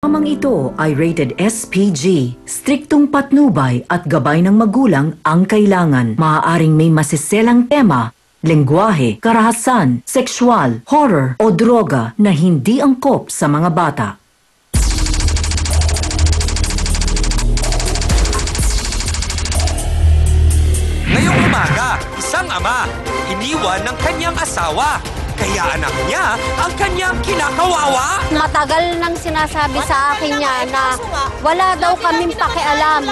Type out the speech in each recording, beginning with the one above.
Programang ito ay rated SPG. Striktong patnubay at gabay ng magulang ang kailangan. Maaaring may masiselang tema, lengguwahe, karahasan, sexual, horror o droga na hindi angkop sa mga bata. Ngayong umaga, isang ama iniwan ng kanyang asawa. Kaya anak niya ang kanyang kinakawawa. Matagal nang sinasabi sa akin niya na wala daw kaming pakialam.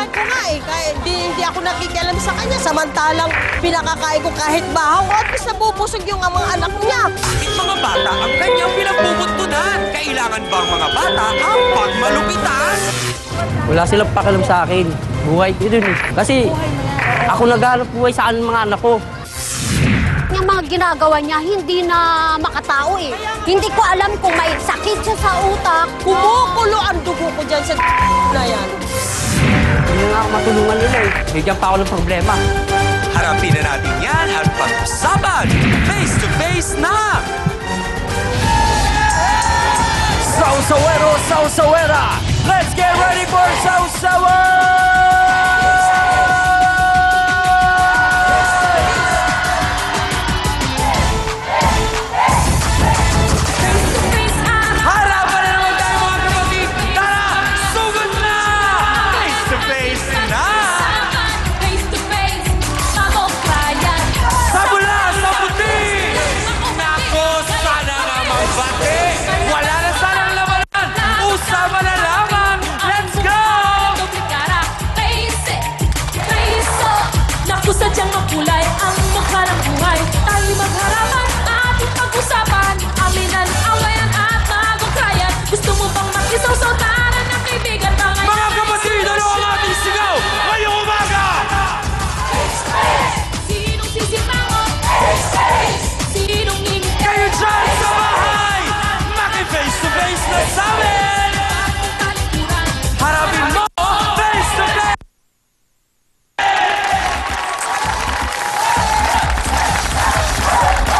Hindi ako nakikialam sa kanya. Samantalang pinakakain ko kahit bahaw at mas nabubusog yung mga anak niya. Bakit mga bata ang kanyang pinagbubuntunan? Kailangan ba ang mga bata ang pagmalupitan? Wala silang pakialam sa akin. Buhay ko dun eh. Kasi ako naghanap buhay sa mga anak ko. Yung mga ginagawa niya, hindi na makatao eh. Hindi ko alam kung may sakit siya sa utak. Kumukulo ang dugo ko dyan sa na yan. Hindi nga ako matulungan nila eh. Bigyan pa ako ng problema. Harapin na natin yan at pag-usapan face to face na! Sausawero, Sausawera! Let's get ready for Sausawer! Harapan na naman tayo mga kapatid! Tara! Sugod na! Face to face na! Sa bula, sa puti! Nako, sana nga magbate! Wala na sana ang labanan! Usama na lamang! Let's go! Naku, sadyang makulay ang mukha ng buhay. Tayo magharapan, ating pag-usapan. Aminan, awayan at magugkayan. Gusto mo bang makisawsaw-taran ng kaibigan ba ngayon? Mga kapatid, ano ang ating sigaw? Ngayong umaga! Sinong sisimangon? Sinong hingin? Kayo dyan sa bahay! Maki-face to face na sa amin! Harapin mo! Face to face!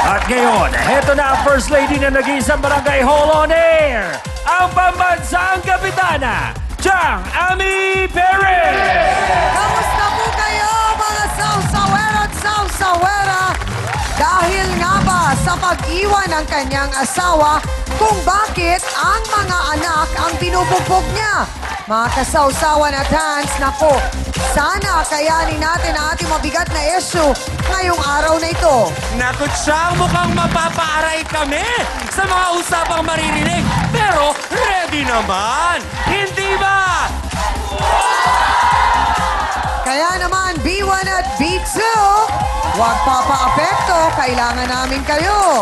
At ngayon, heto na ang First Lady na nag-iisang Barangay Hall on Air, ang pambansang kapitana, Chang Ami Perez! Kamusta po kayo mga Sausawera at Sausawera? Dahil nga ba sa pag-iwan ng kanyang asawa kung bakit ang mga anak ang binubugbog niya? Mga kasawsawan at hands, nako, sana kayanin natin ang ating mabigat na issue ngayong araw na ito. Naku, Chang, mukhang mapapaaray kami sa mga usapang maririnig. Pero ready naman! Hindi ba? Kaya naman, B1 at B2, huwag papaapekto, kailangan namin kayo.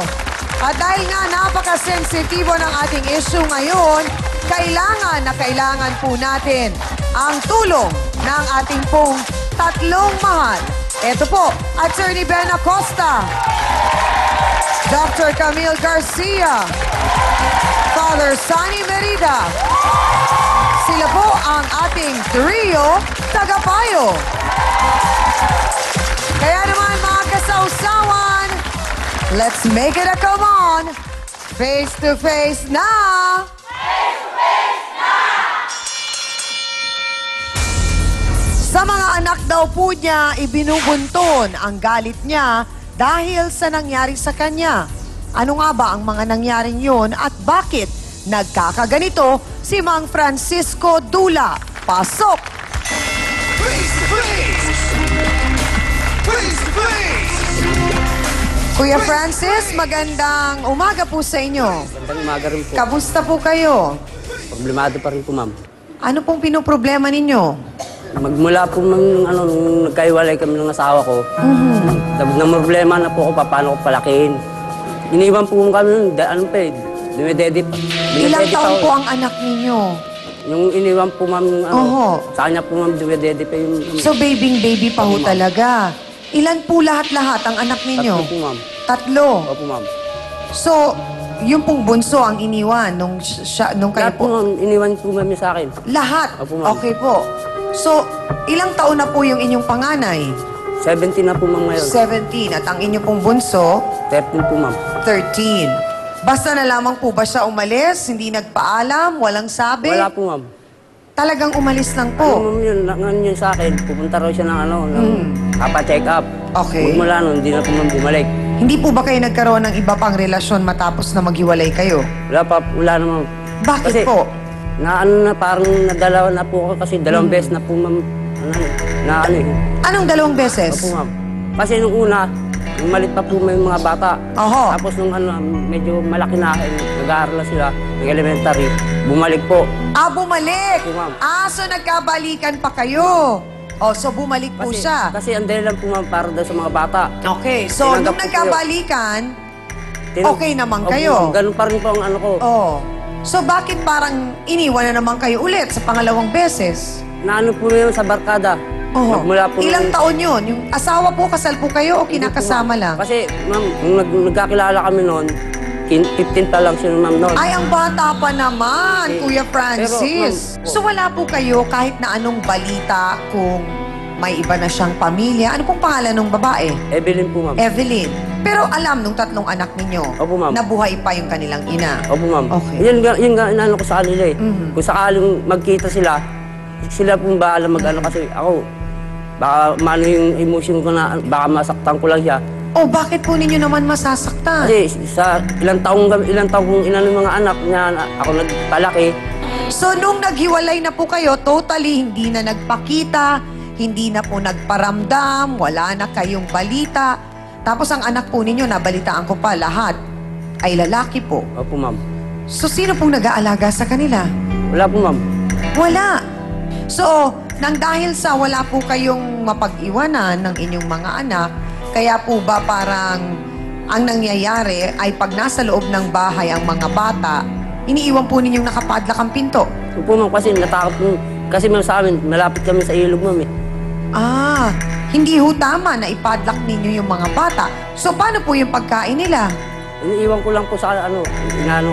At dahil nga napakasensitibo ng ating issue ngayon, kailangan po natin ang tulong ng ating pong tatlong mahal. Ito po, Attorney Ben Acosta, Dr. Camille Garcia, Father Sunny Merida. Sila po ang ating trio tagapayo. Kaya naman mga kasawsawan, let's make it a come on. Face to face na! Sa mga anak daw po niya, ibinubunton ang galit niya dahil sa nangyari sa kanya. Ano nga ba ang mga nangyaring yun at bakit nagkakaganito si Mang Francisco Dula? Pasok! Kuya Francis, magandang umaga po sa inyo. Magandang umaga rin po. Kamusta po kayo? Problemado pa rin po, ma'am. Ano pong pinoproblema ninyo? Magmula po nung nagkaiwalay kami ng asawa ko, nang problema na po ako paano ko palakihin. Iniwan po kami nun, dumedede pa. Ilang taon po ang anak ninyo? Yung iniwan po, ma'am, Oho. sa kanya po, ma'am, dumedede pa yung... So, baby pa ho talaga. Ilan po lahat-lahat ang anak ninyo? Tatlo po, ma'am. Tatlo? Opo, ma'am. So, yung pong bunso ang iniwan nung kayo Lahat po, po? ma'am, iniwan po, ma'am, sa akin. Lahat? Opo, ma'am. Okay po. So, ilang taon na po yung inyong panganay? 17 na po, ma'am, ngayon. 17. At ang inyong pong bunso? 13 po, ma'am. 13. Basta na lamang po ba siya umalis? Hindi nagpaalam? Walang sabi? Wala po, ma'am. Talagang umalis lang po? Ma'am, ngayon yun sa akin, pupunta raw siya ng check up. Okay. Mula nun, hindi na po ma'am bumalik. Hindi po ba kayo nagkaroon ng iba pang relasyon matapos na maghiwalay kayo? Wala na ma'am. Bakit Kasi, po? Parang nadalaw na po ako kasi dalawang beses na po ma'am, Anong dalawang beses? Opo, ma'am. Kasi nung una, nung malit pa po may mga bata. Oho. Tapos nung medyo malaki na, nag-aaral na sila, ng elementary, bumalik po. Bumalik! Opo, ma'am. So nagkabalikan pa kayo? So bumalik po siya? Kasi ang dahilan po ma'am para daw sa mga bata. Okay, so Tinanggap nung po nagkabalikan, okay naman Opo, kayo? ma'am. Ganun pa rin po ang ano ko. So bakit parang iniwan na naman kayo ulit sa pangalawang beses? Naano po na yun sa barkada. Magmula po Ilang taon yun? Yung asawa po, kasal po kayo o kinakasama lang? Kasi ma'am, nung nagkakilala kami noon, 15 pa lang siya ma'am noon. Ay, ang bata pa naman, Kuya Francis. Pero, ma'am, So wala po kayo kahit na anong balita kung may iba na siyang pamilya. Ano pong pangalan ng babae? Evelyn po ma'am. Evelyn. Pero alam nung tatlong anak ninyo, Opo, ma'am. nabuhay pa yung kanilang ina. Opo ma'am. Okay. Yun nga inaano ko sa kanila eh. Kung sakaling magkita sila pong bahala mag-ano kasi ako, baka maano yung emotion ko na, baka masaktan ko lang siya. Bakit po ninyo naman masasaktan? Kasi sa ilang taong kong inano yung mga anak niya, ako nagpalaki. So nung naghiwalay na po kayo, totally hindi na nagpakita, hindi na po nagparamdam, wala na kayong balita. Tapos ang anak po ninyo, nabalitaan ko pa, lahat ay lalaki po. Opo ma'am. So sino pong nag-aalaga sa kanila? Wala po ma'am. Wala. So, nang dahil sa wala po kayong mapag-iwanan ng inyong mga anak, kaya po ba parang ang nangyayari ay pag nasa loob ng bahay ang mga bata, iniiwan po ninyong nakapadlak ang pinto? Opo ma'am, kasi natakot po. Kasi ma'am sa amin, malapit kami sa ilog ma'am eh. Hindi ho tama na ipadlak ninyo yung mga bata. So, paano po yung pagkain nila? Iniiwan ko lang po sa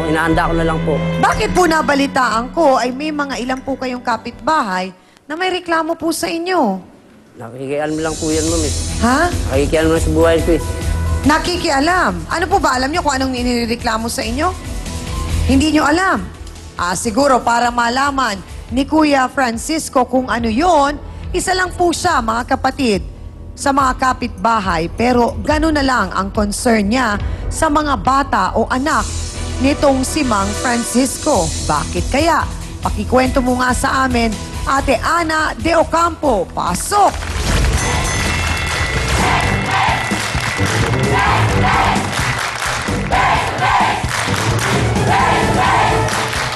inaanda ko na lang po. Bakit po nabalitaan ko ay may mga ilang po kayong kapitbahay na may reklamo po sa inyo? Nakikialam lang po yan ma'am eh. Ha? Nakikialam lang sa buhay ko eh. Nakikialam. Ano po ba? Alam nyo kung anong inireklamo sa inyo? Hindi nyo alam. Siguro para malaman ni Kuya Francisco kung ano yon, isa lang po siya, mga kapatid, sa mga kapitbahay. Pero gano'n na lang ang concern niya sa mga bata o anak nitong si Mang Francisco. Bakit kaya? Pakikwento mo nga sa amin, Ate Ana de Ocampo. Pasok!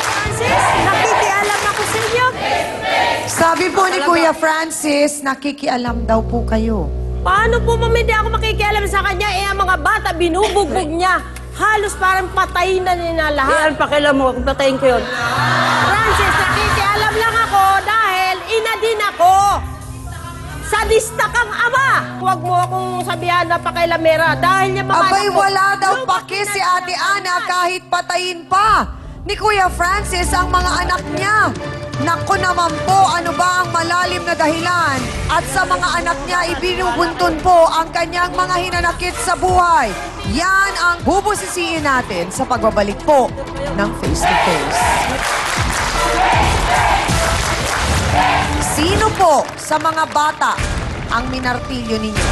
Francis, nakikialam ako sa inyo. Sabi po ni Kuya Francis, nakikialam daw po kayo. Paano po hindi ako makikialam sa kanya? Ang mga bata, binubugbog niya. Halos parang patayin na nila lahat. Ano pakialam mo, kung patayin ko yun. Francis, nakikialam lang ako dahil ina din ako. Sadista kang ama. Huwag mo akong sabihan na pakailamera dahil niya mga Abay, anak ko, wala daw lubak paki na si Ate Ana kahit patayin pa ni Kuya Francis ang mga anak niya. Naku naman po, ano ba ang malalim na dahilan? At sa mga anak niya, ibinubuntun po ang kanyang mga hinanakit sa buhay. Yan ang bubusisiin natin sa pagbabalik po ng Face to Face. Sino po sa mga bata ang minartilyo ninyo?